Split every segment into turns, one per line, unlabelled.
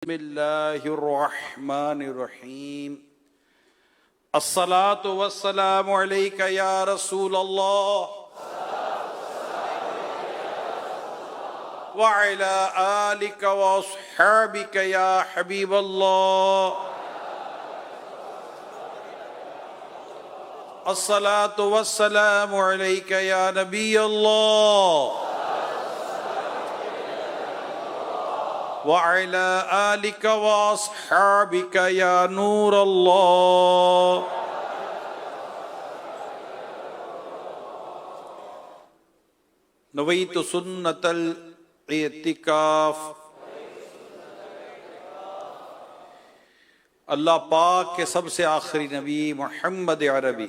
बिस्मिल्लाहिर्रहमानिर्रहीम। अस्सलातु वस्सलामु अलैका या रसूल अल्लाह व अला आलिका व अस्हाबिका या हबीब अल्लाह। अस्सलातु वस्सलामु अलैका या नबी अल्लाह वअला आलिका व अस्हाबिका या नूर अल्लाह। नवैतु सुन्नतल इतिकाफ। अल्लाह पाक के सबसे आखिरी नबी मोहम्मद अरबी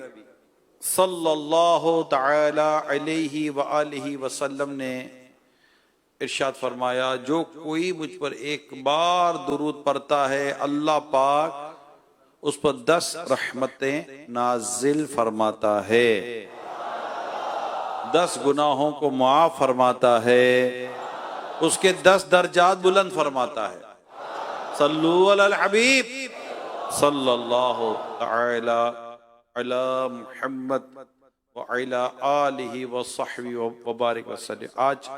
सल्लल्लाहु तआला अलैहि व आलिहि वसल्लम ने इरशाद फरमाया, जो कोई मुझ पर एक बार दुरूद पढ़ता है अल्लाह पाक उस पर 10 रहमतें नाजिल फरमाता है, 10 गुनाहों को मुआफ फरमाता है, उसके 10 दर्जात बुलंद फरमाता है। सल्लु अलल हबीब सल्लल्लाहु तआला अला मुहम्मद व अला आलिहि व सहबी व बारिक वसल्लम। आज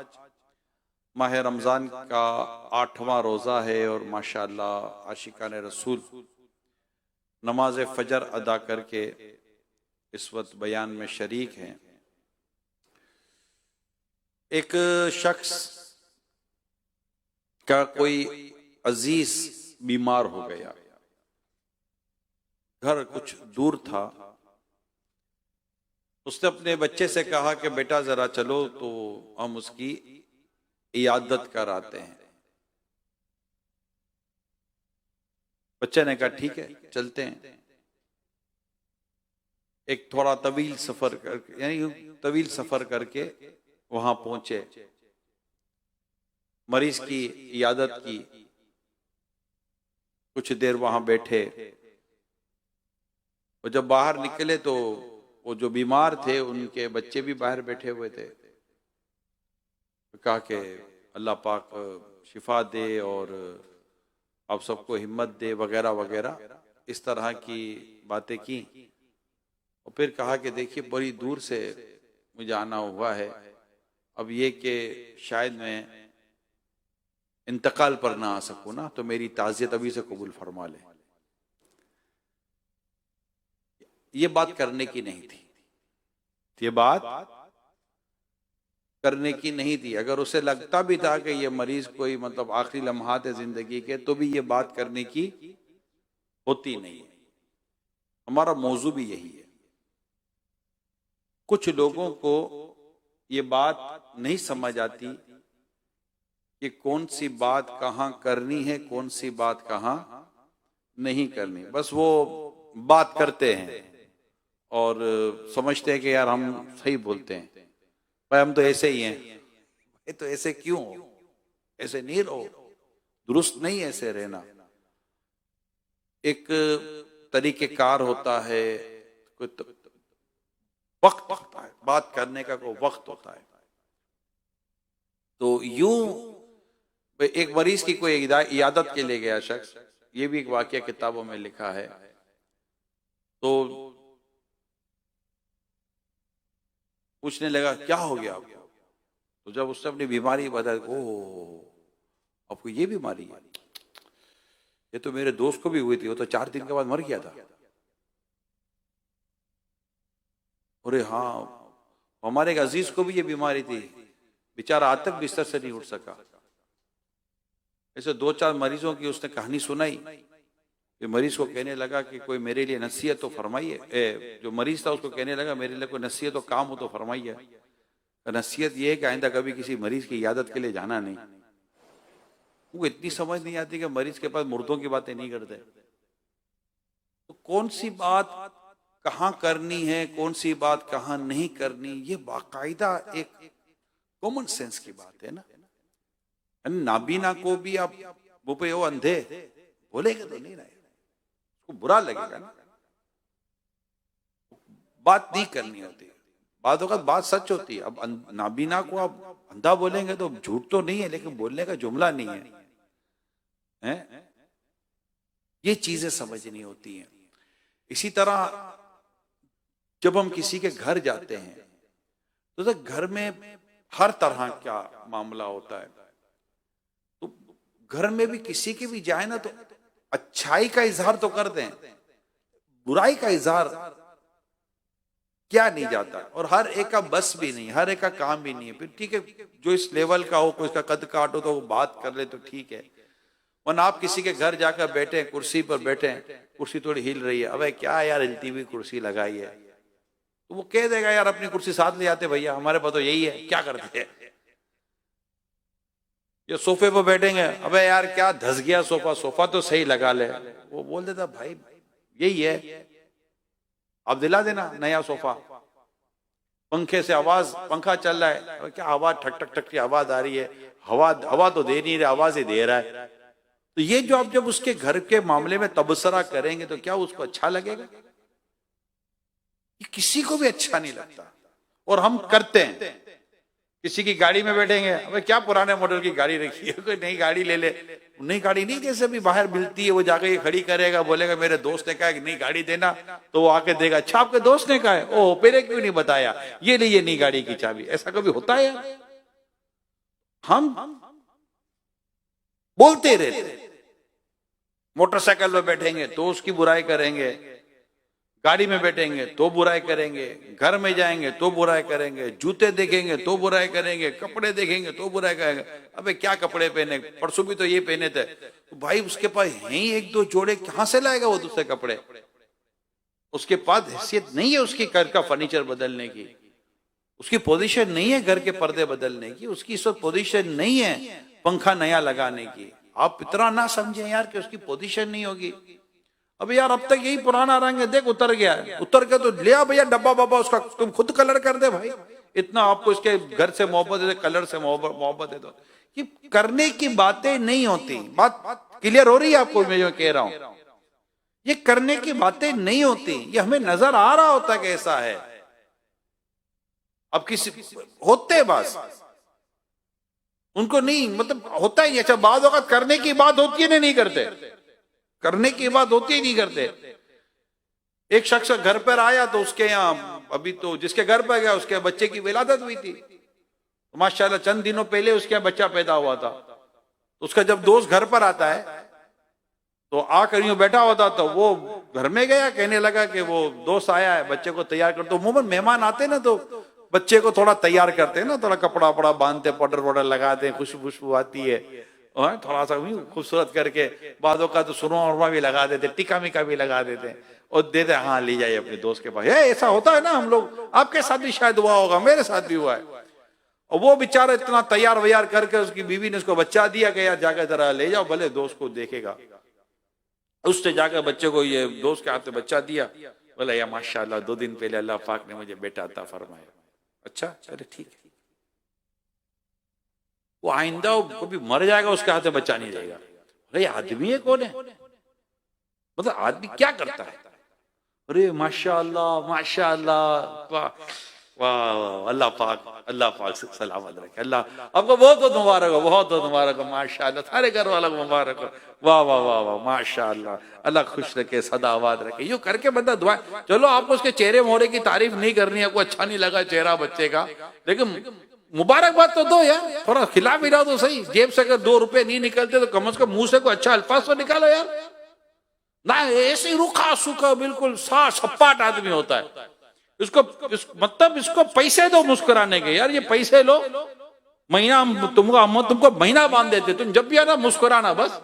माह रमज़ान का 8वां रोज़ा है और माशाअल्लाह आशिकान रसूल नमाज फजर अदा करके इस वक्त बयान में शरीक हैं। एक शख्स का कोई अजीज बीमार हो गया, घर कुछ दूर था। उसने अपने बच्चे से कहा कि बेटा जरा चलो तो हम उसकी इयादत कराते हैं। बच्चे ने कहा ठीक है चलते हैं। एक थोड़ा तवील सफर करके यानी तवील सफर करके वहां पहुंचे, मरीज की इयादत की, कुछ देर वहां बैठे और जब बाहर निकले तो वो जो बीमार थे उनके बच्चे भी बाहर बैठे हुए थे। कहा कि अल्लाह पाक शिफा दे और आप सबको हिम्मत दे वगैरह वगैरह, इस तरह की बातें की। और फिर कहा कि देखिए बड़ी दूर से मुझे आना हुआ है, अब ये कि शायद मैं इंतकाल पर ना आ सकूं ना, तो मेरी ताज़ियत अभी से कबूल फरमा ले। ये बात करने की नहीं थी, ये बात करने की नहीं थी। अगर उसे लगता भी था कि ये मरीज कोई मतलब आखिरी लम्हात है जिंदगी के, तो भी ये बात करने की होती नहीं है। हमारा मौजू भी यही है। कुछ लोगों को ये बात नहीं समझ आती कि कौन सी बात कहाँ करनी है, कौन सी बात कहाँ नहीं करनी। बस वो बात करते हैं और समझते हैं कि यार हम सही बोलते हैं, भाई हम तो ऐसे ही हैं। ये तो ऐसे क्यों हो, ऐसे नहीं रहो, दुरुस्त नहीं ऐसे रहना। एक तरीकेकार होता है, कोई वक्त होता है, बात करने का कोई वक्त होता है। तो यूं एक मरीज की कोई इयादत के लिए गया शख्स, ये भी एक वाकया किताबों में लिखा है। तो पूछने लगा क्या हो गया आपको? तो जब उसने अपनी बीमारी बताई, ओह आपको ये बीमारी है, ये तो मेरे दोस्त को भी हुई थी, वो तो 4 दिन के बाद मर गया था। अरे हाँ, हमारे एक अजीज को भी ये बीमारी थी, बेचारा आज तक बिस्तर से नहीं उठ सका। ऐसे 2-4 मरीजों की उसने कहानी सुनाई। कि मरीज को कहने लगा कि कोई मेरे लिए नसीहत तो फरमाइए। जो मरीज था उसको कहने लगा मेरे लिए कोई नसीहत तो काम हो तो फरमाइए। नसीहत ये है कि आइंदा कभी किसी मरीज की इयादत के लिए जाना नहीं। वो इतनी समझ नहीं आती कि मरीज के पास मुर्दों की बातें नहीं करते। तो कौन सी बात कहाँ करनी है, कौन सी बात कहाँ नहीं करनी, ये बाकायदा एक कॉमन सेंस की बात है ना। नाबीना को भी आप वो पे वो अंधे बोलेंगे तो नहीं रहे, उसको बुरा लगेगा ना। बात नहीं करनी होती, बात होगा बात सच होती है। अब नाबीना को आप अंधा बोलेंगे तो झूठ तो नहीं है, लेकिन बोलने का जुमला नहीं है। हैं? ये चीजें समझनी होती हैं। इसी तरह जब हम किसी के घर जाते हैं तो घर में हर तरह का मामला होता है। तो घर में भी किसी के भी जाए ना तो अच्छाई का इजहार तो कर दें, बुराई का इजहार क्या नहीं जाता। और हर एक का बस भी नहीं, हर एक का काम भी नहीं है। फिर ठीक है, जो इस लेवल का हो, कोई इसका कद काट हो तो वो बात कर ले तो ठीक है। वरना आप किसी के घर जाकर बैठे, कुर्सी पर बैठे, कुर्सी थोड़ी हिल रही है, अबे क्या यार हिलती हुई कुर्सी लगाई है, तो वो कह देगा यार अपनी कुर्सी साथ ले आते भैया, हमारे पास तो यही है, क्या करते हैं। या सोफे पर बैठेंगे, अबे यार क्या धस गया सोफा, सोफा तो सही लगा ले। वो बोल देता भाई यही है, आप दिला देना नया सोफा। पंखे से आवाज, पंखा चल रहा है, क्या आवाज ठक ठक ठक की आवाज आ रही है, हवा तो दे नहीं रहा, आवाज ही दे रहा है। तो ये जो आप जब उसके घर के मामले में तबसरा करेंगे तो क्या उसको अच्छा लगेगा? ये किसी को भी अच्छा नहीं लगता। और हम करते हैं, किसी की गाड़ी में बैठेंगे, अबे क्या पुराने मॉडल की गाड़ी रखी है, कोई नई गाड़ी ले ले। नई गाड़ी नहीं, जैसे भी बाहर मिलती है वो जाकर ये खड़ी करेगा, बोलेगा मेरे दोस्त ने कहा कि नई गाड़ी देना, तो वो आके देगा, अच्छा आपके दोस्त ने कहा है, ओह पहले क्यों नहीं बताया, ये लीजिए नई गाड़ी की चाबी। ऐसा कभी होता है? हम बोलते रहते, मोटरसाइकिल में बैठेंगे तो उसकी बुराई करेंगे, गाड़ी में बैठेंगे तो बुराई करेंगे, घर में जाएंगे तो बुराई करेंगे, जूते देखेंगे तो बुराई करेंगे, कपड़े देखेंगे तो बुराई करेंगे। अबे क्या कपड़े पहने, परसों भी तो ये पहने थे। तो भाई उसके पास है ही एक दो जोड़े, कहां से लाएगा वो दूसरे कपड़े? उसके पास हैसियत नहीं है उसकी घर का फर्नीचर बदलने की, उसकी पोजीशन नहीं है घर के पर्दे बदलने की, उसकी इस वक्त पोजीशन नहीं है पंखा नया लगाने की। आप इतना ना समझें यार कि उसकी पोजीशन नहीं होगी। अब यार अब तक यही पुराना रंग है, देख उतर गया है, उतर के तो ले आ भैया डब्बा बाबा, उसका तुम खुद कलर कर दे भाई, इतना आपको इसके घर से मोहब्बत है, कलर से मोहब्बत है। तो ये करने की बातें नहीं होती। बात क्लियर हो रही है आपको मैं जो कह रहा हूं? ये करने की बातें नहीं होती, ये हमें नजर आ रहा होता कि ऐसा है। अब किसी होते बस उनको नहीं, मतलब होता ही नहीं। अच्छा बाद वक्त करने की बात होती है, नहीं करते, करने की बात होती ही नहीं करते। एक शख्स घर पर आया तो उसके यहाँ, अभी तो जिसके घर पर गया उसके बच्चे की विलादत हुई थी, तो माशाल्लाह चंद दिनों पहले उसके बच्चा पैदा हुआ था। तो उसका जब दोस्त घर पर आता है तो आकर यूं बैठा होता, तो वो घर में गया, कहने लगा कि वो दोस्त आया है, बच्चे को तैयार कर। तो मुंह में मेहमान आते ना तो बच्चे को थोड़ा तैयार करते हैं ना, थोड़ा कपड़ा वपड़ा बांधते, पाउडर वाउडर लगाते हैं, खुशबू आती है, थोड़ा सा खूबसूरत करके, बादों का तो सुरमा भी लगा देते, टिका मिका भी लगा देते और देते, हाँ ले जाइए अपने दोस्त के पास। ऐसा होता है ना हम लोग, आपके साथ भी शायद हुआ होगा, मेरे साथ भी हुआ है। और वो बेचारा इतना तैयार वैयार करके उसकी बीवी ने उसको बच्चा दिया कि यार जाकर जरा ले जाओ, भले दोस्त को देखेगा। उसने जाकर बच्चे को, ये दोस्त के हाथ में बच्चा दिया, बोला या माशाल्लाह 2 दिन पहले अल्लाह पाक ने मुझे बेटा अता फरमाया। अच्छा चले ठीक है। वो आइंदा कभी मर जाएगा उसके हाथ में बच्चा नहीं रहेगा। अरे आदमी है कौन है, मतलब आदमी क्या करता है? अरे माशाल्लाह माशाल्लाह, वाह वाह, अल्लाह पाक से सलामत रखे, अल्लाह आपको बहुत बहुत मुबारक हो, बहुत बहुत मुबारक हो, माशाल्लाह सारे घर वालों को मुबारक हो, वाह वाह वाह वाह माशाल्लाह, अल्लाह खुश रखे, सदाबाद रखे। यूं करके बंदा दुआ, चलो आपको उसके चेहरे मोहरे की तारीफ नहीं करनी है, आपको अच्छा नहीं लगा चेहरा बच्चे का, लेकिन मुबारकबाद तो दो यार, थोड़ा खिला भी रहा तो सही। जेब से अगर 2 रुपए नहीं निकलते तो कम से कम मुंह से कोई अच्छा अल्फाज तो निकालो यार ना। ऐसे रूखा सूखा बिल्कुल सपाट आदमी होता है, मतलब इसको पैसे दो मुस्कुराने के, यार ये पैसे लो, महीना तुमको महीना बांध देते, तुम जब भी आना मुस्कुराना, बस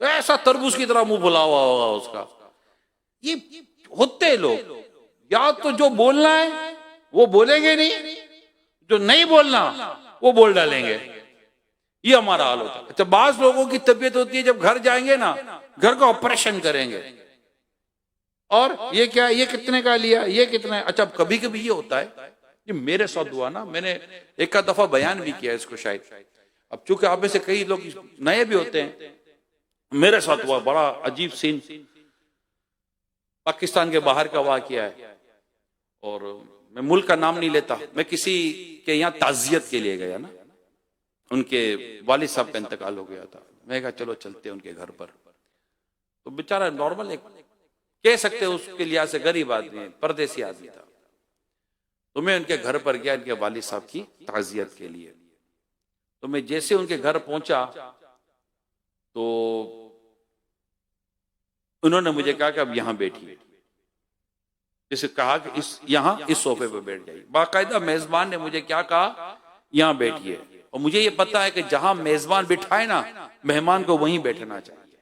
ऐसा तरबूज की तरह मुंह फुला हुआ होगा उसका। ये होते लोग, या तो जो बोलना है वो बोलेंगे नहीं, जो नहीं बोलना वो बोल डालेंगे, ये हमारा हाल होता है। अच्छा बास लोगों की तबीयत होती है, जब घर जाएंगे ना, घर का ऑपरेशन करेंगे, और ये क्या, ये कितने का लिया, ये कितना है। अच्छा कभी कभी ये होता है, ये मेरे साथ हुआ ना, मैंने एक दफा बयान भी किया इसको शायद, अब चूंकि आप में से कई लोग नए भी होते हैं, मेरे साथ हुआ बड़ा अजीब सीन, पाकिस्तान के बाहर का वाकया है, और मैं मुल्क का नाम नहीं लेता, मैं किसी के यहाँ ताजियत के लिए गया ना, उनके वालिद साहब का इंतकाल हो गया था, मैं कहा चलो चलते हैं उनके घर पर। तो बेचारा नॉर्मल एक कह सकते हो उसके लिहाज से गरीब आदमी है, परदेसी आदमी था। तो मैं उनके घर पर गया इनके वालिद साहब की ताजियत के लिए। तो मैं जैसे उनके घर पहुंचा तो उन्होंने मुझे कहा कि अब यहां बैठिए, जैसे कहा कि इस सोफे पर बैठ जाइए। बाकायदा मेजबान ने मुझे क्या कहा, यहां बैठिए। और मुझे ये पता है कि जहां मेजबान बिठाए ना, मेहमान को वहीं बैठना चाहिए।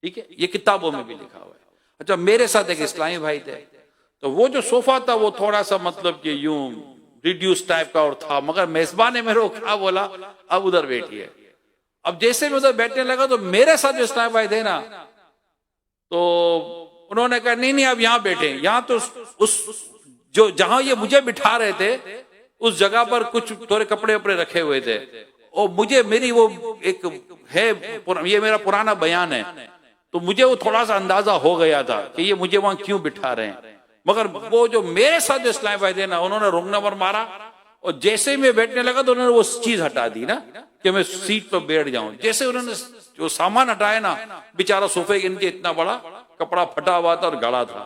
ठीक है, ये किताबों में भी लिखा हुआ है। अच्छा, मेरे साथ एक इस्लामी भाई थे, तो वो जो सोफा था वो थोड़ा सा मतलब कि यूं रिड्यूस टाइप का और था, मगर मेजबान ने मेरे को क्या बोला, अब उधर बैठिए। अब जैसे मैं उधर बैठने लगा तो मेरे साथ जो इस्लामी भाई थे ना, तो उन्होंने कहा नहीं नहीं आप यहां बैठे। यहां तो उस जो जहां ये मुझे बिठा रहे थे उस जगह पर कुछ थोड़े कपड़े वपड़े रखे हुए थे, और मुझे मेरी वो एक है, ये मेरा पुराना बयान है, तो मुझे वो थोड़ा सा अंदाजा हो गया था कि ये मुझे वहां क्यों बिठा रहे हैं। मगर वो जो मेरे साथ जो इस्लामी भाई थे ना, उन्होंने रोंग नंबर मारा, और जैसे ही मैं बैठने लगा तो उन्होंने वो चीज हटा दी ना कि मैं सीट पर बैठ जाऊं। जैसे उन्होंने जो सामान हटाया ना, बेचारा सोफे के नीचे इतना बड़ा कपड़ा फटा हुआ था और गड़ा था।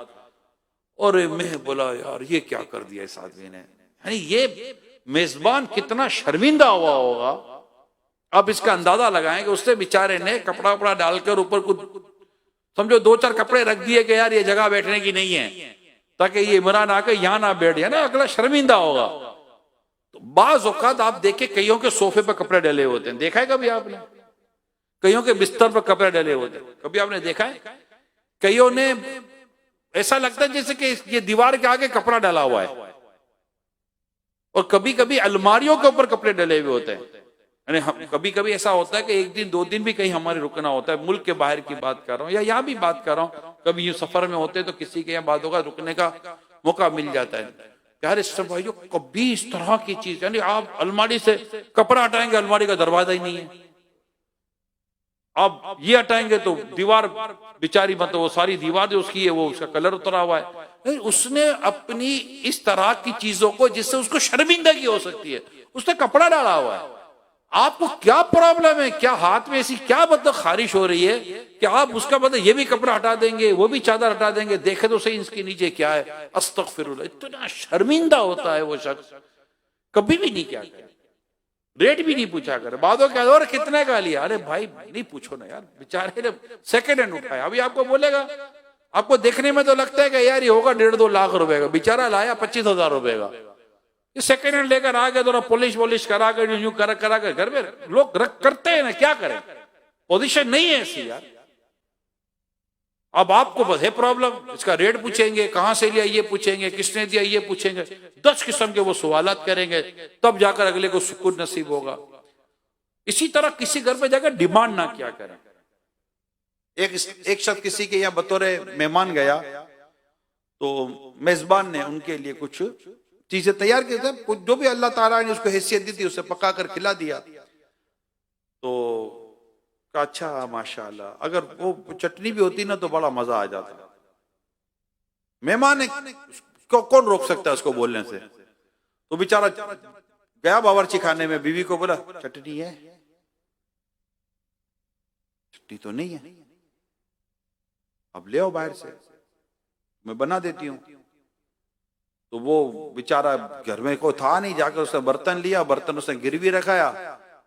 और मैं बोला यार ये क्या कर दिया इस आदमी ने, यानी ये मेजबान कितना शर्मिंदा हुआ होगा। अब इसका अंदाजा लगाएं कि उसने बेचारे ने कपड़ा वपड़ा डालकर ऊपर कुछ समझो 2-4 कपड़े रख दिए कि यार ये जगह बैठने की नहीं है, ताकि ये इमरान आकर यहां ना बैठ जाए ना, अगला शर्मिंदा होगा। तो बाज औकात आप देखे कईयों के सोफे पर कपड़े डले होते हैं, देखा है कभी आपने? कईयों के बिस्तर पर कपड़े डले होते हैं, कभी आपने देखा है? कईयों ने ऐसा लगता है जैसे कि ये दीवार के आगे कपड़ा डाला हुआ है। और कभी कभी अलमारियों के ऊपर कपड़े डले हुए होते हैं। यानी कभी कभी ऐसा होता है कि 1 दिन 2 दिन भी कहीं हमारे रुकना होता है, मुल्क के बाहर की बात कर रहा हूं या यहाँ भी बात कर रहा हूं, कभी यूं सफर में होते हैं तो किसी के यहाँ बात होगा, रुकने का मौका मिल जाता है। यार इस सब भाइयों कभी इस तरह की चीज, यानी आप अलमारी से कपड़ा हटाएंगे अलमारी का दरवाजा ही नहीं है, अब ये हटाएंगे तो दीवार बेचारी मतलब वो सारी दीवार जो उसकी है वो उसका कलर उतरा हुआ है। उसने अपनी इस तरह की चीजों को जिससे उसको शर्मिंदगी हो सकती है, उसने कपड़ा डाला हुआ है। आपको क्या प्रॉब्लम है? क्या हाथ में ऐसी क्या मतलब खारिश हो रही है कि आप उसका मतलब ये भी कपड़ा हटा देंगे, वो भी चादर हटा देंगे? देखे तो सही इसके नीचे क्या है। अस्तगफिरुल्लाह, इतना शर्मिंदा होता है वो शख्स, कभी भी नहीं क्या करे, रेट भी नहीं पूछा करे। बादों क्या और कितने का लिया, अरे भाई नहीं पूछो ना यार, बेचारे ने सेकेंड हैंड उठाया। अभी आपको बोलेगा, आपको देखने में तो लगता है कि यार ये होगा 1.5-2 लाख रुपए का, बेचारा लाया 25,000 रुपए का। ये सेकेंड हैंड लेकर आ गया, थोड़ा पॉलिश करा कर यूं करा कर घर में लोग करते हैं ना, क्या करें, पोजीशन नहीं है ऐसी यार। अब आपको बस है प्रॉब्लम, इसका रेट पूछेंगे, कहां से लिया ये पूछेंगे, किसने दिया ये पूछेंगे, 10 किस्म के वो सवालात करेंगे, तब जाकर अगले को सुकून नसीब होगा। इसी तरह किसी घर पे जाकर डिमांड ना क्या करें। एक शख्स किसी के यहाँ बतौर मेहमान गया, तो मेजबान ने उनके लिए कुछ चीजें तैयार की थी, जो भी अल्लाह ताला ने उसको हैसियत दी थी उसे पका कर खिला दिया। तो अच्छा माशाल्लाह, अगर वो चटनी भी होती ना तो बड़ा मजा आ जाता। मेहमान ने कौन रोक सकता है उसको बोलने से? तो बेचारा गया बावर्ची खाने में, बीवी को बोला चटनी है? चटनी तो नहीं है, अब ले आओ बाहर से, मैं बना देती हूँ। तो वो बेचारा घर में कोई था नहीं, जाकर उसने बर्तन लिया, बर्तन उसने गिरवी रखाया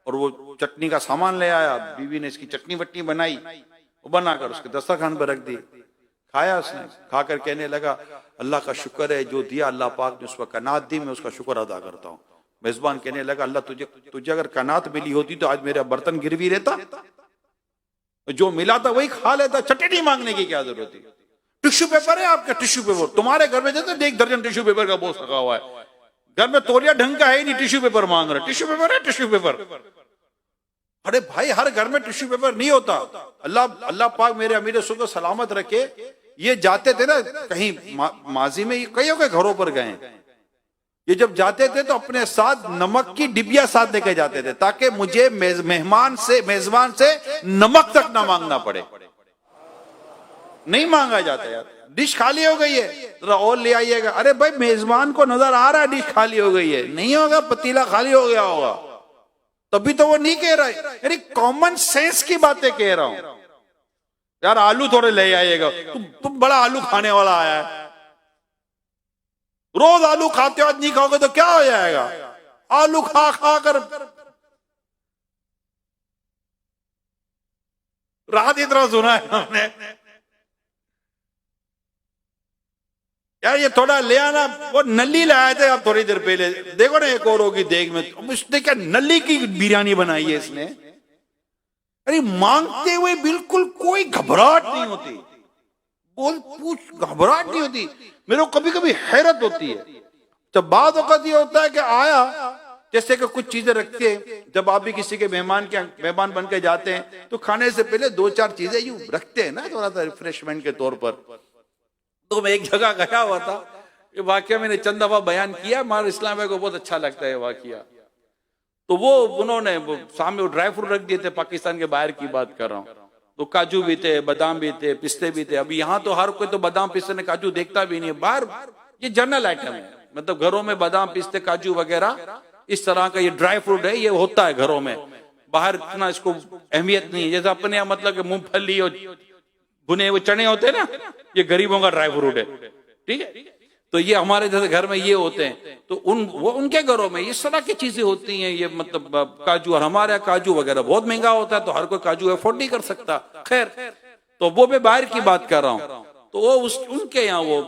और वो चटनी का सामान ले आया। बीवी ने इसकी चटनी वटनी बनाई, वो बनाकर उसके दस्तरखान पर रख दी। खाया उसने, खाकर कहने लगा अल्लाह का शुक्र है, जो दिया अल्लाह पाक ने उस पर कनात दी, मैं उसका शुक्र अदा करता हूँ। मेजबान कहने लगा अल्लाह तुझे अगर कनात मिली होती तो आज मेरा बर्तन गिरवी रहता, जो मिला था वही खा लेता, चटनी मांगने की क्या जरूरत थी? टिश्यू पेपर है आपका, टिश्यू पेपर तुम्हारे घर में जैसे 1 दर्जन टिश्यू पेपर का बॉक्स रखा हुआ है, घर में तौलिया ढंग का है नहीं, टिश्यू पेपर मांग रहा, टिश्यू पेपर है टिश्यू पेपर। अरे भाई हर घर में टिश्यू पेपर नहीं होता। अल्लाह पाक मेरे अमीर सुबह सलामत रखे, ये जाते थे ना कहीं माजी में, कईयों के घरों पर गए, ये जब जाते थे तो अपने साथ नमक की डिबिया साथ लेके जाते थे, ताकि मुझे मेजबान से नमक तक ना मांगना पड़े। नहीं मांगा जाता यार, डिश खाली हो गई है जरा और ले आइएगा। अरे भाई मेजबान को नजर आ रहा है डिश खाली हो गई है, नहीं होगा, पतीला खाली हो गया होगा, तभी तो वो नहीं कह रहा है, यानी कॉमन सेंस की बातें कह रहा हूं। यार आलू थोड़े ले आइएगा, तुम बड़ा आलू खाने वाला आया है, रोज आलू खाते हो, आज नहीं खाओगे तो क्या हो जाएगा? आलू खा खा कर रात इतना सुना है हमने। यार ये थोड़ा ले आना, वो नली लाए थे आप थोड़ी देर पहले, देखो ना एक और होगी देख में, उसने क्या नली की बिरयानी बनाई है इसने। अरे मांगते हुए बिल्कुल कोई घबराहट नहीं होती, बोल पूछ घबराहट नहीं होती। मेरे को कभी कभी हैरत होती है, जब बाद वक्त ये होता है कि आया, जैसे कि कुछ चीजें रखते हैं, जब आप भी किसी के मेहमान बन के जाते हैं तो खाने से पहले 2-4 चीजें यूं रखते हैं ना, थोड़ा सा रिफ्रेशमेंट के तौर पर। तो मैं एक जगह गया हुआ था, ये वाकया मैंने चंद दफा बयान किया, हमारे इस्लाम को बहुत अच्छा लगता है वाकया। तो वो उन्होंने सामने ड्राई फ्रूट रख दिए थे, पाकिस्तान के बाहर की बात कर रहा हूँ, तो काजू भी थे, बादाम भी थे, पिस्ते भी थे। अभी यहाँ तो हर कोई तो बादाम पिस्ते ने काजू देखता भी नहीं है, बाहर ये जनरल आइटम है, मतलब घरों में बादाम पिस्ते काजू वगैरह इस तरह का ये ड्राई फ्रूट है, ये होता है घरों में। बाहर इतना इसको अहमियत नहीं है, जैसे अपने यहाँ मतलब मूंगफली और भुने हुए चने होते हैं ना, ये गरीबों का ड्राई फ्रूट है, ठीक है। तो ये हमारे जैसे घर में ये होते हैं, तो वो उनके घरों में इस तरह की चीजें होती हैं, ये मतलब काजू। और हमारे यहाँ काजू वगैरह बहुत महंगा होता है, तो हर कोई काजू अफोर्ड नहीं कर सकता। खैर, तो वो मैं बाहर की बात कर रहा हूँ, तो वो उनके यहाँ वो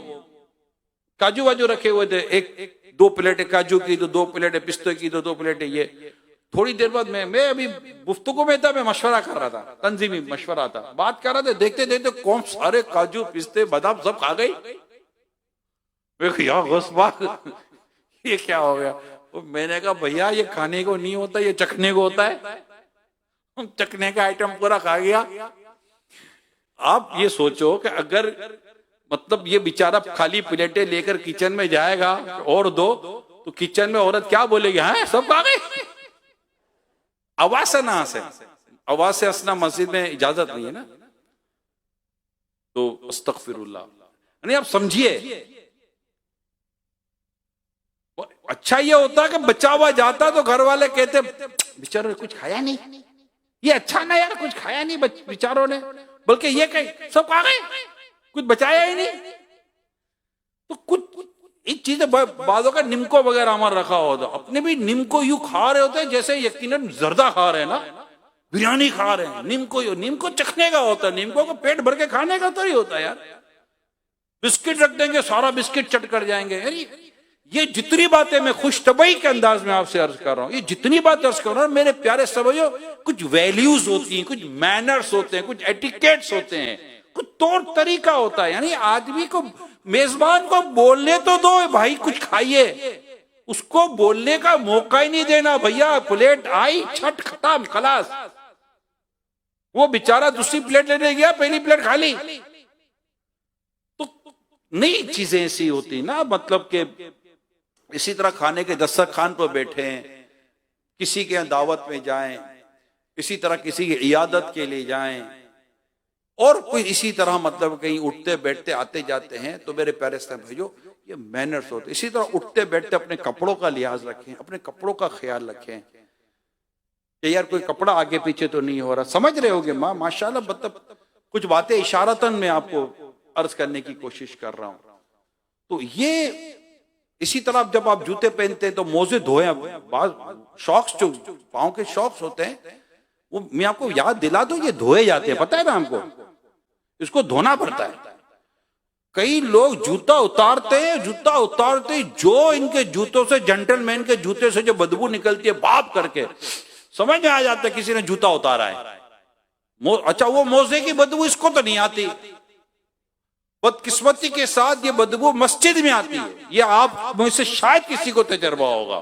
काजू वाजू रखे हुए थे, 1-2 प्लेटें काजू की, तो 2 प्लेटें पिस्ते की, तो 2 प्लेटें ये। थोड़ी देर बाद मैं अभी गुफ्तगू में था, मैं मशवरा कर रहा था, तंजीमी मशवरा था, बात कर रहा था, देखते देखते कौन सारे काजू पिस्ते बादाम सब खा गई। ये क्या हो गया? तो मैंने कहा भैया ये खाने को नहीं होता, ये चखने को होता है। चखने का आइटम पूरा खा गया। आप ये सोचो कि अगर मतलब ये बेचारा खाली प्लेटें लेकर किचन में जाएगा और दो, तो किचन में औरत क्या बोलेगी? हाँ सब खा गए। आवाज से ना हंसे, आवाज से हंसना मस्जिद में इजाजत नहीं है ना, तो अस्तगफिरुल्लाह। नहीं, आप समझिए, अच्छा ये होता है कि बचा हुआ जाता तो घर वाले कहते बेचारों ने कुछ खाया नहीं, ये अच्छा ना यार, कुछ खाया नहीं बेचारों ने, बल्कि ये कहे सब खा गए, कुछ बचाया ही नहीं। तो कुछ एक चीजें बाजों का निमको वगैरह हमारा रखा होता, अपने भी निमको यूं खा रहे होते हैं जैसे यकीनन जर्दा खा रहे हैं ना, बिरयानी खा रहे हैं। निमको चखने का होता है, निमको को पेट भर के खाने का तो ही होता है यार। बिस्किट रख देंगे, सारा बिस्किट चट कर जाएंगे। ये जितनी बातें मैं खुश तबई के अंदाज में आपसे अर्ज कर रहा हूं, ये जितनी बात अर्ज कर रहा हूं मेरे प्यारे समझो, कुछ वैल्यूज होती हैं, कुछ मैनर्स होते हैं, कुछ एटिकेट्स होते हैं, कुछ तौर तरीका होता है। यानी आदमी को, मेजबान को बोलने तो दो भाई कुछ खाइए, उसको बोलने का मौका ही नहीं देना। भैया प्लेट आई, छट खत्म खलास। वो बेचारा दूसरी प्लेट लेने गया, पहली प्लेट खा ली। तो नई चीजें ऐसी होती ना, मतलब के इसी तरह खाने के दस्तरखान पर बैठे हैं, किसी के यहाँ दावत में जाएं, इसी तरह किसी की इयादत के लिए जाएं, और कोई इसी तरह मतलब कहीं उठते बैठते आते जाते हैं, तो मेरे प्यारे भाइयों ये मैनर्स होते। इसी तरह उठते बैठते अपने कपड़ों का लिहाज रखें, अपने कपड़ों का ख्याल रखें कि यार कोई कपड़ा आगे पीछे तो नहीं हो रहा। समझ रहे होगे माशाल्लाह, मतलब कुछ बातें इशारतन में आपको अर्ज करने की कोशिश कर रहा हूं। तो ये इसी तरह जब आप जूते पहनते हैं तो मोजे धोए, शॉक्स जो पाँव के शॉक्स होते हैं वो मैं आपको याद दिला दूं, ये धोए जाते हैं, पता है ना हमको, इसको धोना पड़ता है। कई लोग जूता उतारते जो इनके जूतों से, जेंटलमैन के जूते से जो बदबू निकलती है बाप करके, समझ में आ जाता है किसी ने जूता उतारा है। अच्छा वो मोजे की बदबू इसको तो नहीं आती, बदकिस्मती के साथ ये बदबू मस्जिद में आती है। ये आप मुझसे शायद किसी को तजर्बा होगा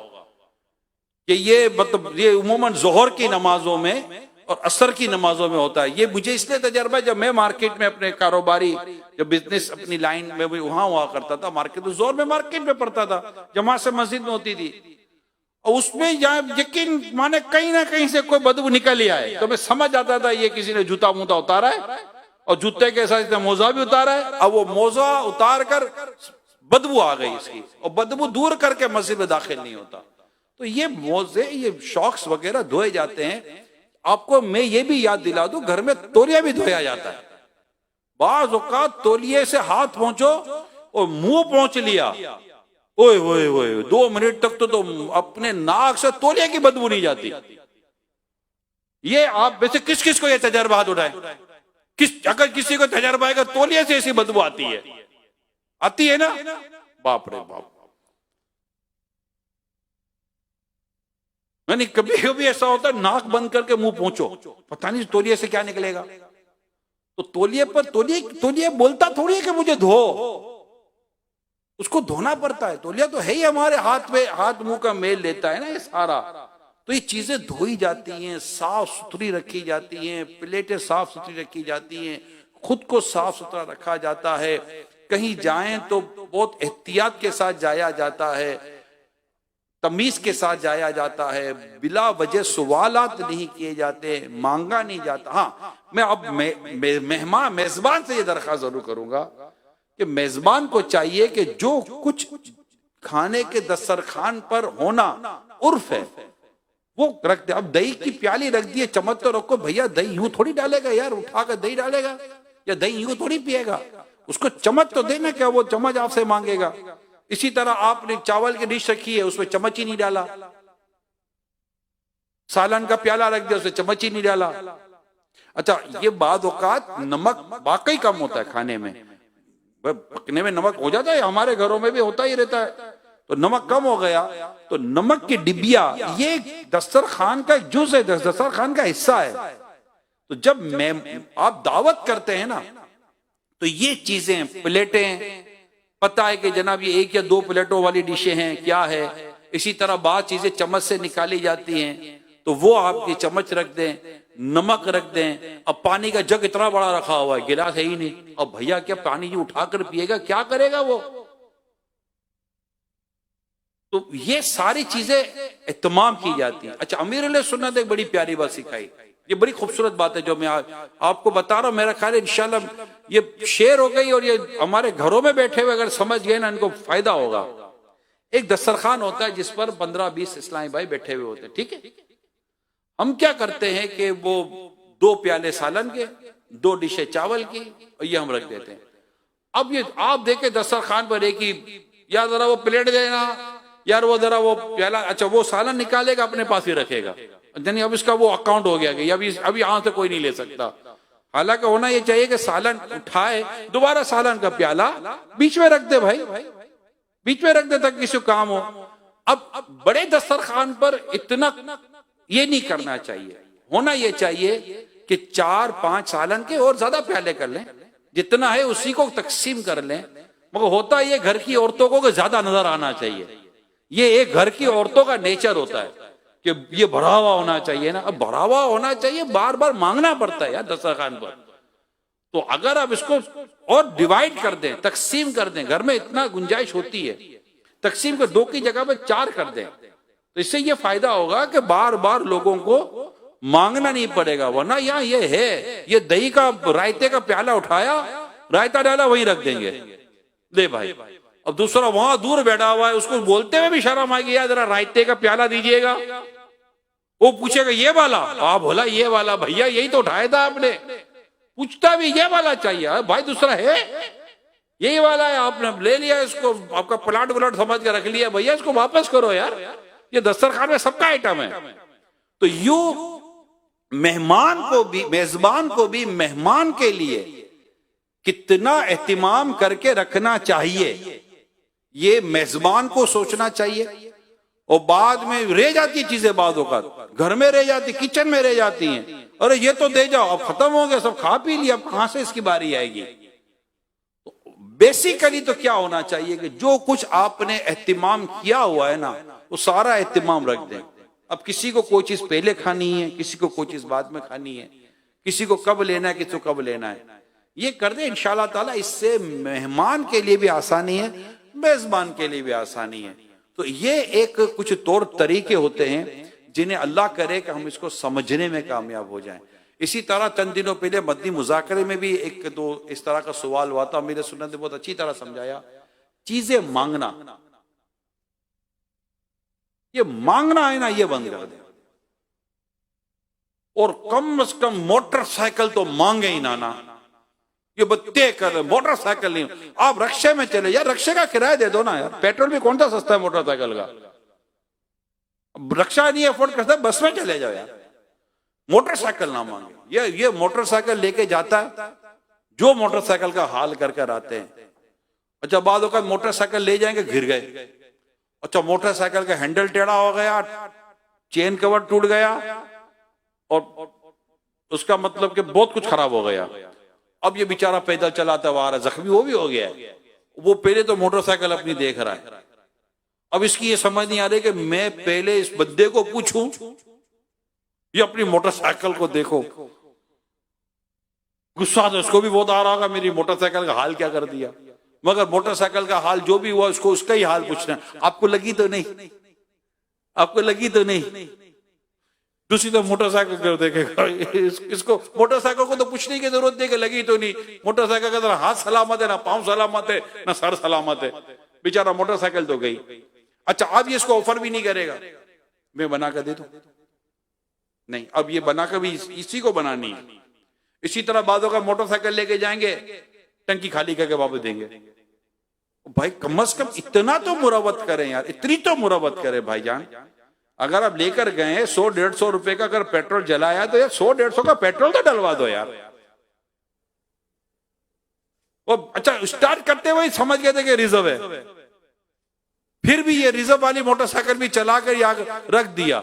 कि ये मतलब ये उमूमन जोहर की नमाजों में और असर की नमाजों में होता है। ये मुझे इसलिए तजर्बा, जब मैं मार्केट में अपने कारोबारी जब बिजनेस अपनी लाइन में वहां हुआ करता था, मार्केट तो जोहर में मार्केट में पड़ता था, जमा से मस्जिद में होती थी, और उसमें यकीन माने कहीं ना कहीं से कोई बदबू निकल ही आए तो मैं समझ जाता था ये किसी ने जूता मूता उतारा है, और जूते के साथ मोजा भी उतारा है। अब वो मोजा उतार कर बदबू आ गई इसकी, और बदबू दूर करके मस्जिद में दाखिल नहीं होता। तो ये मोजे, ये शॉक्स वगैरह धोए जाते हैं। आपको मैं ये भी याद दिला दूं, घर में तौलिया भी धोया जाता है। बाज़ औक़ात तौलिए से हाथ पहुंचो और मुंह पहुंच लिया, ओए ओए ओए, 2 मिनट तक तो अपने नाक से तौलिया की बदबू नहीं जाती। ये आप वैसे किस किस को ये तजर्बा हाथ उठाए, अगर किसी को तजर्बा है तौलिए से ऐसी बदबू आती है ना, बाप रे बाप। नहीं, कभी कभी ऐसा होता है नाक बंद करके मुंह पहुंचो, पता नहीं तौलिए से क्या निकलेगा। तो तौलिए पर तौलिए बोलता थोड़ी है कि मुझे धो, उसको धोना पड़ता है। तौलिया तो है ही हमारे हाथ में, हाथ मुंह का मेल लेता है ना ये सारा। तो ये चीजें धोई जाती हैं, साफ सुथरी रखी जाती हैं, प्लेटें साफ सुथरी रखी जाती हैं, खुद को साफ सुथरा रखा जाता है। कहीं जाएं तो बहुत एहतियात के साथ जाया जाता है, तमीज के साथ जाया जाता है, बिला वजह सवालात नहीं किए जाते, मांगा नहीं जाता। हाँ, मैं अब मेजबान से ये दरख्वास्त जरूर करूंगा कि मेजबान को चाहिए कि जो कुछ खाने के दस्तरखान पर होना उर्फ है वो रख दे। अब दही की प्याली रख दी है, चम्मच तो रखो भैया, दही यूं थोड़ी डालेगा यार, उठाकर दही डालेगा, या दही यूं थोड़ी पिएगा, उसको चम्मच तो देना, क्या वो चम्मच आपसे मांगेगा। इसी तरह आपने चावल की डिश रखी है, उसमें चम्मच ही नहीं डाला, सालन का प्याला रख दिया, उसमें चम्मच ही नहीं डाला। अच्छा, ये बाद औकात नमक वाकई कम होता है खाने में, पकने में नमक हो जाता है, हमारे घरों में भी होता ही रहता है। तो नमक कम हो गया तो नमक की डिबिया, ये दस्तरखान का एक जुज़ है, दस्तरखान का हिस्सा है। तो जब आप दावत करते हैं ना, तो ये चीजें, प्लेटें, पता है कि जनाब ये 1 या 2 प्लेटों वाली डिशें हैं, क्या है। इसी तरह बात चीजें चम्मच से निकाली जाती हैं, तो वो आपकी चम्मच रख दें, नमक रख दें। अब पानी का जग इतना बड़ा रखा हुआ है, गिलास है ही नहीं, अब भैया क्या पानी जी उठाकर पिएगा, क्या करेगा वो। तो ये सारी चीजें इत्माम की जाती है। अच्छा, अमीर सुन्नत एक बड़ी प्यारी बात सिखाई, ये बड़ी खूबसूरत बात है जो मैं आपको बता रहा हूं। मेरा ख्याल है इंशाल्लाह ये शेयर हो गई और ये हमारे घरों में बैठे हुए अगर समझ गए ना, इनको फायदा होगा। एक दस्तरखान होता है जिस पर 15-20 इस्लामी भाई बैठे हुए होते हैं, ठीक है। हम क्या करते हैं कि वो 2 प्याले सालन के, 2 डिशे चावल की, और ये हम रख देते हैं। अब ये आप देखे दस्तरखान पर एक ही, यार जरा वो प्लेट देना, यार वो जरा वो प्याला, अच्छा वो सालन निकालेगा अपने पास ही रखेगा, यानी अब इसका वो अकाउंट हो गया कि अभी यहां से कोई नहीं ले सकता। हालांकि होना ये चाहिए कि सालन उठाए, दोबारा सालन का प्याला बीच में रख दे भाई, बीच में रख दे तक किसी काम हो। अब बड़े दस्तरखान पर इतना ये नहीं करना चाहिए, होना ये चाहिए कि 4-5 सालन के और ज्यादा प्याले कर लें, जितना है उसी को तकसीम कर लें। मगर होता ये घर की औरतों को ज्यादा नजर आना चाहिए, ये एक घर की औरतों का नेचर होता है कि ये भरा हुआ होना चाहिए ना। अब भरा हुआ होना चाहिए, बार बार मांगना पड़ता है यार दस्तरखान पर। तो अगर आप इसको और डिवाइड कर दें, तकसीम कर दें, घर में इतना गुंजाइश होती है, तकसीम को 2 की जगह पर 4 कर दें, तो इससे ये फायदा होगा कि बार बार लोगों को मांगना नहीं पड़ेगा। वरना यहाँ ये है, ये दही का रायते का प्याला उठाया, रायता डाला, वही रख देंगे, ले भाई। अब दूसरा वहां दूर बैठा हुआ है, उसको बोलते हुए भी शर्म आएगी, यार जरा रायते का प्याला दीजिएगा। वो पूछेगा ये वाला, आप बोला ये वाला, भैया यही तो उठाया था आपने। पूछता भी ये वाला चाहिए, भाई दूसरा है, यही वाला है, आपने ले लिया इसको, आपका प्लाट समझ के रख लिया, भैया इसको वापस करो यार, ये दस्तरखान में सबका आइटम है। तो यूं मेहमान को भी, मेजबान को भी मेहमान के लिए कितना एहतिमाम करके रखना चाहिए, ये मेजबान को सोचना चाहिए। और बाद में रह जाती चीजें, बाद औकात घर में रह जाती, किचन में रह जाती हैं, अरे ये तो दे जाओ, अब खत्म हो गया, सब खा पी लिया, अब कहां से इसकी बारी आएगी। बेसिकली तो क्या होना चाहिए कि जो कुछ आपने एहतिमाम किया हुआ है ना, वो सारा एहतिमाम रख दें। अब किसी को कोई चीज पहले खानी है, किसी को कोई चीज बाद में खानी है, किसी को कब लेना है, किसी को कब लेना है, ये कर दे इंशाल्लाह ताला। इससे मेहमान के लिए भी आसानी है, मेजबान के लिए भी आसानी है। तो ये एक कुछ तौर तरीके होते हैं जिन्हें अल्लाह करे कि हम इसको समझने में कामयाब हो जाएं। इसी तरह चंद दिनों पहले मदनी मुज़ाकरे में भी 1-2 इस तरह का सवाल हुआ था, मेरे सुन्नत ने बहुत अच्छी तरह समझाया। चीजें मांगना, ये मांगना है ना, ये बंद कर दे। और कम से कम मोटरसाइकिल तो मांगे ही ना। ये बत्ते कर, मोटरसाइकिल नहीं, आप रक्शे में चले यार, रक्शे का किराया दे दो ना यार। पेट्रोल भी कौन सा सस्ता है मोटरसाइकिल का। रक्षा नहीं अफोर्ड करता, बस में चले जाओ यार, मोटरसाइकिल ना मांगे। ये मोटरसाइकिल लेके जाता है, जो मोटरसाइकिल का हाल कर कर आते हैं। अच्छा, बाद का मोटरसाइकिल ले जाएंगे, घिर गए। अच्छा, मोटरसाइकिल का हैंडल टेढ़ा हो गया, चेन कवर टूट गया, और उसका मतलब कि बहुत कुछ खराब हो गया। अब ये बेचारा पैदल चलाता हुआ आ रहा, जख्मी वो भी हो गया है। वो पहले तो मोटरसाइकिल अपनी देख रहा है, अब इसकी ये समझ नहीं आ रही कि मैं पहले इस बंदे को पूछूं ये अपनी मोटरसाइकिल को देखो। गुस्सा तो उसको भी बहुत आ रहा होगा, मेरी मोटरसाइकिल का हाल क्या कर दिया। मगर मोटरसाइकिल का हाल जो भी हुआ, उसको उसका ही हाल पूछना, आपको लगी तो नहीं, आपको लगी तो नहीं। दूसरी तो मोटरसाइकिल कर देखेगा, इसको मोटरसाइकिल को तो पूछने की जरूरत नहीं कि लगी तो नहीं। मोटरसाइकिल का तो हाथ सलामत है, ना पांव सलामत है, ना सर सलामत है, बेचारा मोटरसाइकिल तो गई। अच्छा, अब ये इसको ऑफर भी नहीं करेगा मैं बना कर दे दूं, नहीं, अब ये बनाकर भी इसी को बनानी है। इसी तरह बादों का मोटरसाइकिल लेके जाएंगे, टंकी खाली करके वापस देंगे। भाई कम से कम इतना तो मुरवत करें यार, इतनी तो मुरवत करें भाईजान। अगर आप लेकर गए 100-150 रुपए का अगर पेट्रोल जलाया, तो यार 100-150 का पेट्रोल तो डलवा दो यार। वो अच्छा, स्टार्ट करते हुए समझ गए थे कि रिजर्व है, फिर भी ये रिजर्व वाली मोटरसाइकिल भी चलाकर यहाँ रख दिया,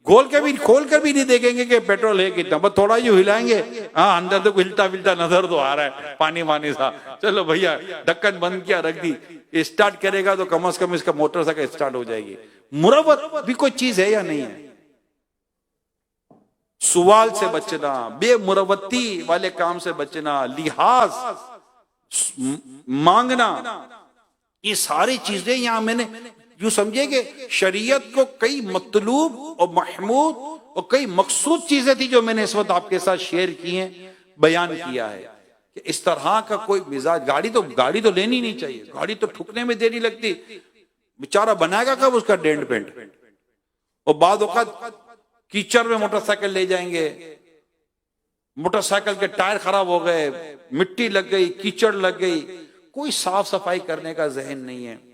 खोल कर भी नहीं देखेंगे कि पेट्रोल है कितना, बस थोड़ा ही हिलाएंगे, हाँ अंदर तो हिलता विलता नजर तो आ रहा है, पानी वानी सा, चलो भैया ढक्कन बंद किया, रख दी। स्टार्ट करेगा तो कम से कम इसका मोटरसाइकिल स्टार्ट हो जाएगी। मुरवत भी कोई चीज है या नहीं है? सवाल से बचना, बेमुरवती वाले काम से बचना, लिहाज मांगना, ये सारी चीजें यहां मैंने यूं समझे कि शरीयत को कई मतलूब और महमूद और कई मकसूद चीजें थी जो मैंने इस वक्त आपके साथ शेयर की हैं, बयान किया है कि इस तरह का कोई मिजाज। गाड़ी तो लेनी नहीं चाहिए, गाड़ी तो ठुकने में देरी लगती, बेचारा बनाएगा कब उसका डेंट पेंट। और बाद वक्त कीचड़ में मोटरसाइकिल ले जाएंगे, मोटरसाइकिल के टायर खराब हो गए, मिट्टी लग गई, कीचड़ लग गई, कोई साफ सफाई करने का जहन नहीं है।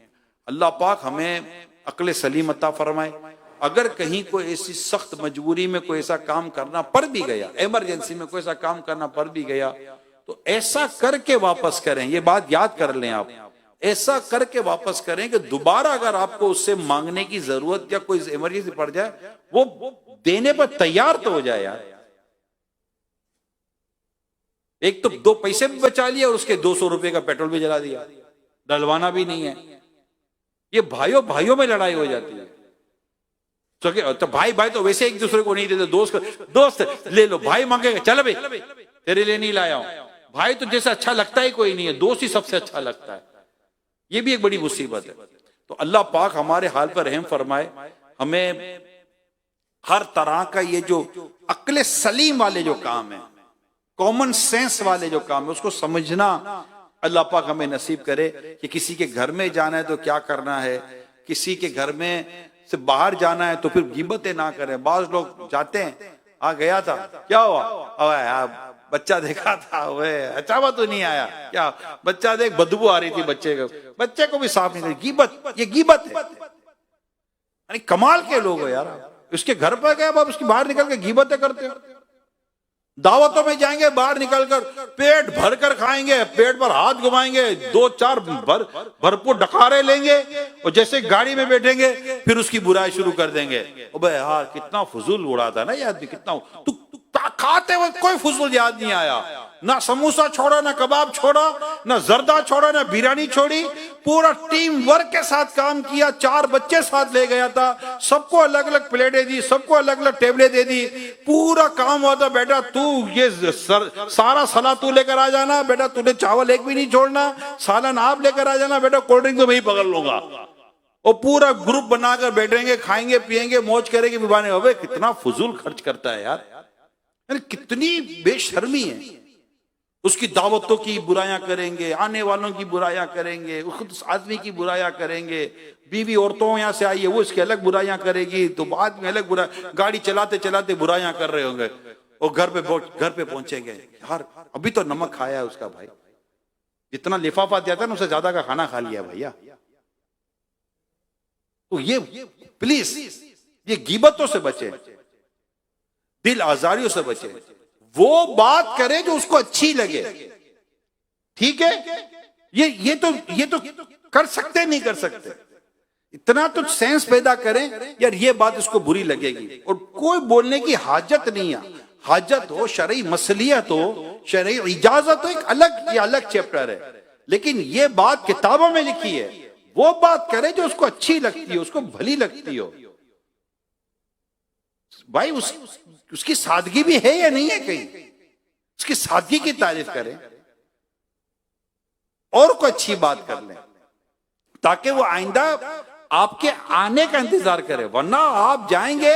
अल्लाह पाक हमें अक्ल सलीम अता फरमाए। अगर कहीं कोई ऐसी सख्त मजबूरी में कोई ऐसा काम करना पड़ भी गया, इमरजेंसी में कोई ऐसा काम करना पड़ भी गया, तो ऐसा करके वापस करें। ये बात याद कर लें आप, ऐसा करके वापस करें कि दोबारा अगर आपको उससे मांगने की जरूरत या कोई इमरजेंसी पड़ जाए, वो देने पर तैयार तो हो जाए यार। एक तो 2 पैसे भी बचा लिए और उसके 200 रुपए का पेट्रोल भी जला दिया, डलवाना भी नहीं है। ये भाइयों में लड़ाई हो जाती है। तो भाई तो वैसे एक दूसरे को नहीं देते, दोस्त ले लो, भाई मांगेगा, चल भाई तेरे लिए नहीं लाया हूं। भाई तो जैसे अच्छा लगता ही कोई नहीं है, दोस्त ही सबसे अच्छा लगता है। ये भी एक बड़ी मुसीबत है। तो अल्लाह पाक हमारे हाल पर रहम फरमाए, हमें हर तरह का ये जो अक्ल सलीम वाले जो काम है, कॉमन सेंस वाले जो काम है, उसको समझना अल्लाह पाक हमें नसीब करे कि किसी के घर में जाना है तो क्या करना है, किसी के घर में से बाहर जाना है तो फिर गिबतें ना करें। बाज लोग जाते हैं, गया था, क्या हुआ, बच्चा देखा था, अच्छा हुआ तो नहीं आया, क्या बच्चा देख बदबू आ रही थी बच्चे को भी साफ नहीं करी, गिबत, ये गिबत है। यानी कमाल के लोग हो यार, उसके घर पर गए, अब उसकी बाहर निकल के गिबतें करते हो। दावतों में जाएंगे, बाहर निकलकर पेट भर कर खाएंगे, पेट पर हाथ घुमाएंगे, 2-4 भरपूर डकारे लेंगे, और जैसे गाड़ी में बैठेंगे फिर उसकी बुराई शुरू कर देंगे। अबे यार कितना फजूल उड़ाता ना यार, कितना तू खाते वक्त कोई फजूल याद नहीं आया, ना समोसा छोड़ा, ना कबाब छोड़ा, ना जर्दा छोड़ा, ना बिरयानी छोड़ी, पूरा टीम वर्क के साथ काम किया। 4 बच्चे साथ ले गया था, सबको अलग अलग प्लेटें दी, सबको अलग अलग टेबलें दे दी, पूरा काम हुआ था। बेटा तू ये सारा सलाह तू लेकर आ जाना, बेटा तूने चावल एक भी नहीं छोड़ना, सालन आप लेकर आ जाना, बेटा कोल्ड ड्रिंक तो मैं ही पकड़ लूंगा। और पूरा ग्रुप बनाकर बैठेंगे, खाएंगे पिएंगे, मौज करेंगे, विवाने। अबे कितना फजूल खर्च करता है यार, कितनी बेशर्मी है। उसकी दावतों की बुराइयां करेंगे, आने वालों की बुराइयां करेंगे, खुद आदमी की बुराइयां करेंगे, बीवी औरतों यहां से आई है वो इसकी अलग बुराइयां करेगी, तो बाद में अलग बुरा, गाड़ी चलाते चलाते बुराइयां कर रहे होंगे और घर पे पहुंचेंगे, यार अभी तो नमक खाया है उसका भाई, जितना लिफाफा दिया था ना उससे ज्यादा का खाना खा लिया भैया। तो ये प्लीज ये गीबतों से बचे, दिल आजारियों से बचे, वो बात करे जो उसको अच्छी लगे, ठीक है। ये तो कर सकते नहीं कर सकते, इतना तो सेंस पैदा करें यार ये बात उसको बुरी लगेगी, और कोई बोलने की हाजत नहीं है। हाजत हो, शरई मसलियत हो, शरई इजाजत हो, ये अलग चैप्टर है, लेकिन ये बात किताबों में लिखी है, वो बात करे जो उसको अच्छी लगती हो, उसको भली लगती हो। भाई उसकी सादगी भी है या नहीं है, कहीं उसकी सादगी की तारीफ करें और कोई अच्छी बात कर लें, ताकि वो आइंदा आपके आने का इंतजार करे, वरना आप जाएंगे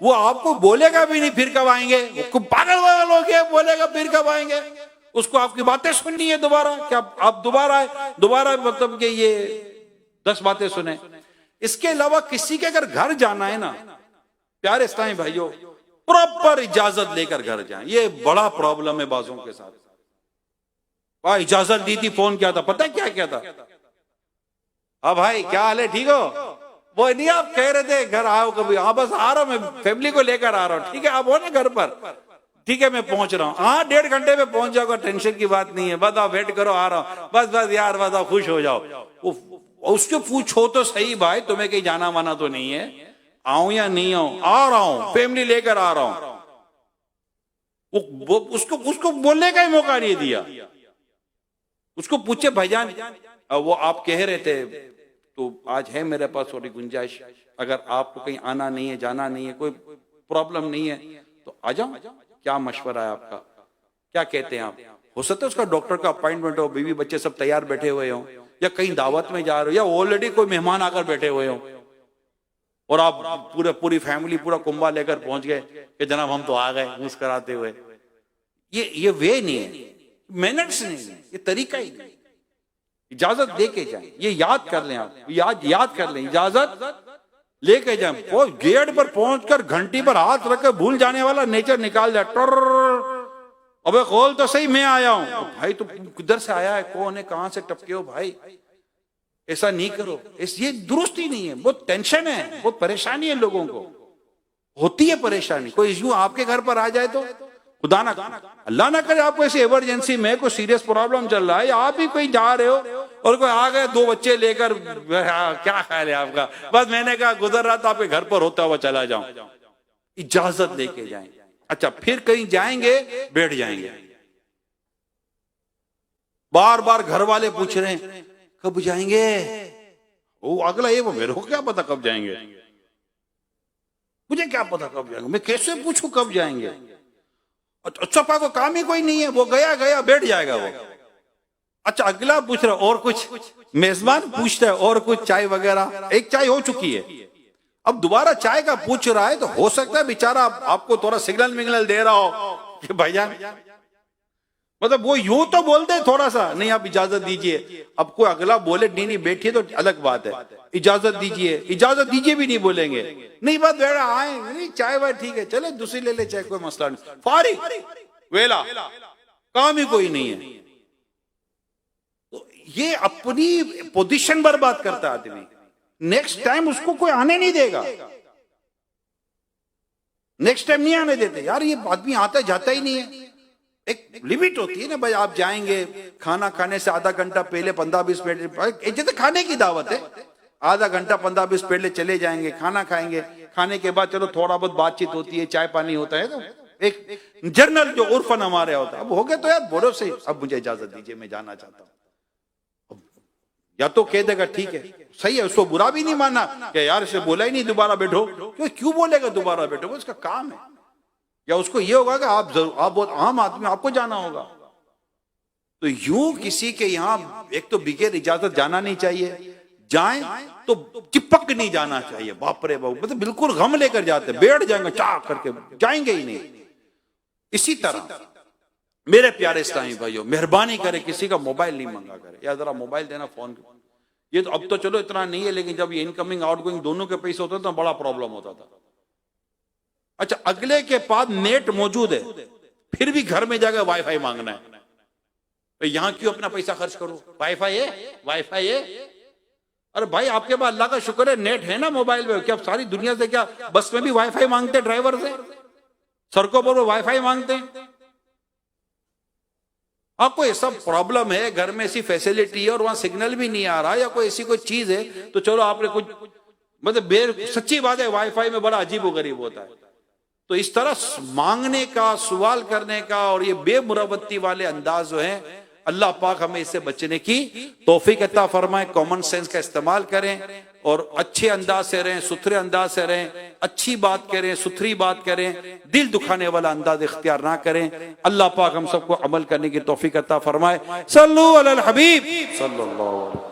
वो आपको बोलेगा भी नहीं फिर कब आएंगे, वो पागल वागल हो गया, बोलेगा फिर कब आएंगे, उसको आपकी बातें सुननी है दोबारा, क्या आप दोबारा मतलब कि ये 10 बातें सुने। इसके अलावा किसी के अगर घर जाना है ना प्यारे इस्लामी भाइयों, प्रॉपर इजाजत लेकर घर जाएं। ये बड़ा प्रॉब्लम है बाजों के साथ। भाई इजाजत दी थी, फोन किया था, पता है क्या था, हाँ भाई क्या हाल है, ठीक हो, वो नहीं आप कह रहे थे घर आओ कभी, हाँ बस आ रहा हूं, मैं फैमिली को लेकर आ रहा हूँ, ठीक है आप हो ना घर पर, ठीक है मैं पहुंच रहा हूँ, हाँ 1.5 घंटे में पहुंच जाओगा, टेंशन की बात नहीं है, बताओ वेट करो आ रहा हूँ, बस यार बताओ खुश हो जाओ। उसको पूछो तो सही भाई तुम्हें कहीं जाना वाना तो नहीं है, आऊं या नहीं आऊं, आ रहा हूं, फैमिली लेकर आ रहा हूं। उसको बोलने का ही मौका नहीं दिया। उसको पूछे भाईजान वो आप कह रहे थे तो आज है मेरे पास थोड़ी गुंजाइश, अगर आपको कहीं आना नहीं है जाना नहीं है कोई प्रॉब्लम नहीं है तो आ जाओ, क्या मशवरा है आपका, क्या कहते हैं आप। हो सकता है उसका डॉक्टर का अपॉइंटमेंट हो, बीवी बच्चे सब तैयार बैठे हुए हो, या कहीं दावत में जा रहे हो, या ऑलरेडी कोई मेहमान आकर बैठे हुए हो और आप पूरी फैमिली पूरा कुंभा लेकर पहुंच गए कि जनाब हम तो आ गए मुस्कुराते हुए। ये वे नहीं है, मैनर्स नहीं है, ये तरीका ही नहीं। इजाजत लेके जाएं, ये याद कर लें आप, याद कर लें, इजाजत लेके जाएं। गेट पर पहुंचकर घंटी पर हाथ रखकर भूल जाने वाला नेचर निकाल जाए, अबे खोल तो सही मैं आया हूं, भाई तो किधर से आया है, कौन है, कहां से टपके हो भाई, ऐसा नहीं करो, ये दुरुस्त ही नहीं है। बहुत टेंशन है, बहुत परेशानी है, लोगों को होती है परेशानी। कोई यूं आपके घर पर आ जाए तो खुदा ना अल्लाह ना करे आपको ऐसी इमरजेंसी में कोई सीरियस प्रॉब्लम चल रहा है, या आप ही कहीं जा रहे हो और कोई आ गए 2 बच्चे लेकर, क्या ख्याल है आपका, बस मैंने कहा गुजर रहा था आपके घर पर होता हुआ चला जाऊं। इजाजत लेके जाएं। अच्छा फिर कहीं जाएंगे बैठ जाएंगे, बार बार घर वाले पूछ रहे हैं कब जाएंगे, वो अगला ये वो मेरे को क्या पता कब जाएंगे, मुझे क्या पता कब जाएंगे, मैं कैसे पूछूं कब जाएंगे। अच्छा को काम ही कोई नहीं है, वो गया बैठ जाएगा वो। अच्छा अगला पूछ रहा और कुछ, मेजबान पूछता है और कुछ, चाय वगैरह, एक चाय हो चुकी है, अब दोबारा चाय का पूछ रहा है, तो हो सकता है बेचारा आपको थोड़ा सिग्नल मिग्नल दे रहा हो कि भाईजान, मतलब वो यूं तो बोलते थोड़ा सा, नहीं आप इजाजत दीजिए, अब कोई अगला बोले नहीं बैठिए तो अलग बात है, इजाजत दीजिए भी नहीं बोलेंगे, नहीं बात बैठा आए, नहीं चाय वाय ठीक है चले दूसरी ले ले चाय, कोई मसला नहीं, फारिग वेला, काम ही कोई नहीं है। तो ये अपनी पोजीशन बर्बाद करता है आदमी, नेक्स्ट टाइम उसको कोई आने नहीं देगा, नेक्स्ट टाइम नहीं आने देते यार, ये आदमी आता जाता ही नहीं है। एक लिमिट होती है ना भाई, आप जाएंगे खाना खाने से आधा घंटा पहले 15-20 मिनट, जैसे खाने की दावत है, आधा घंटा 15-20 पहले चले जाएंगे, खाना खाएंगे, खाने के बाद चलो थोड़ा बहुत बातचीत होती है, चाय पानी होता है, तो एक जनरल जो उर्फन हमारे यहाँ होता है। अब हो गया तो यार बोलो से, अब मुझे इजाजत दीजिए मैं जाना चाहता हूँ, या तो कह देगा ठीक है सही है, उसको बुरा भी नहीं माना कि यार इसे बोला ही नहीं दोबारा बैठो, क्यों बोलेगा दोबारा बैठो, वो उसका काम है। या उसको ये होगा कि आप बहुत आम आदमी, आपको जाना होगा। तो यूं किसी के यहाँ एक तो बगैर इजाजत जाना नहीं चाहिए, जाएं तो चिपक नहीं जाना चाहिए, बाप रे बाप, मतलब बिल्कुल गम लेकर जाते, बैठ जाएंगे चाह करके, जाएंगे ही नहीं। इसी तरह मेरे प्यारे इस्लामी भाइयों, मेहरबानी करे किसी का मोबाइल नहीं मंगा करे, या जरा मोबाइल देना, फोन। ये तो अब तो चलो इतना नहीं है, लेकिन जब ये इनकमिंग आउटगोइंग दोनों के पैसे होते तो बड़ा प्रॉब्लम होता था। अच्छा, अगले के पास नेट मौजूद है, फिर भी घर में जाकर वाईफाई मांगना है, तो यहां क्यों अपना पैसा खर्च करो? वाईफाई है, वाईफाई है। अरे भाई, आपके पास अल्लाह का शुक्र है नेट है ना मोबाइल में, क्या सारी दुनिया से, क्या बस में भी वाईफाई मांगते, ड्राइवर से, सड़कों पर वो वाईफाई मांगते हैं। हाँ, कोई ऐसा प्रॉब्लम है, घर में ऐसी फैसिलिटी है और वहां सिग्नल भी नहीं आ रहा, या कोई ऐसी कोई चीज है, तो चलो आपने कुछ, मतलब सच्ची बात है, वाईफाई में बड़ा अजीब गरीब होता है। तो इस तरह मांगने का, सवाल करने का और ये बेमुरवत्ती वाले अंदाज जो है, अल्लाह पाक हमें इससे बचने की तौफीक अता फरमाए। कॉमन सेंस का इस्तेमाल करें और अच्छे अंदाज से रहें, सुथरे अंदाज से रहें, अच्छी बात करें, सुथरी बात करें, दिल दुखाने वाला अंदाज इख्तियार ना करें। अल्लाह पाक हम सबको अमल करने की तौफीक अता फरमाए। सल्लल्लाहु अलैहि हबीब सल्लल्लाहु अलैहि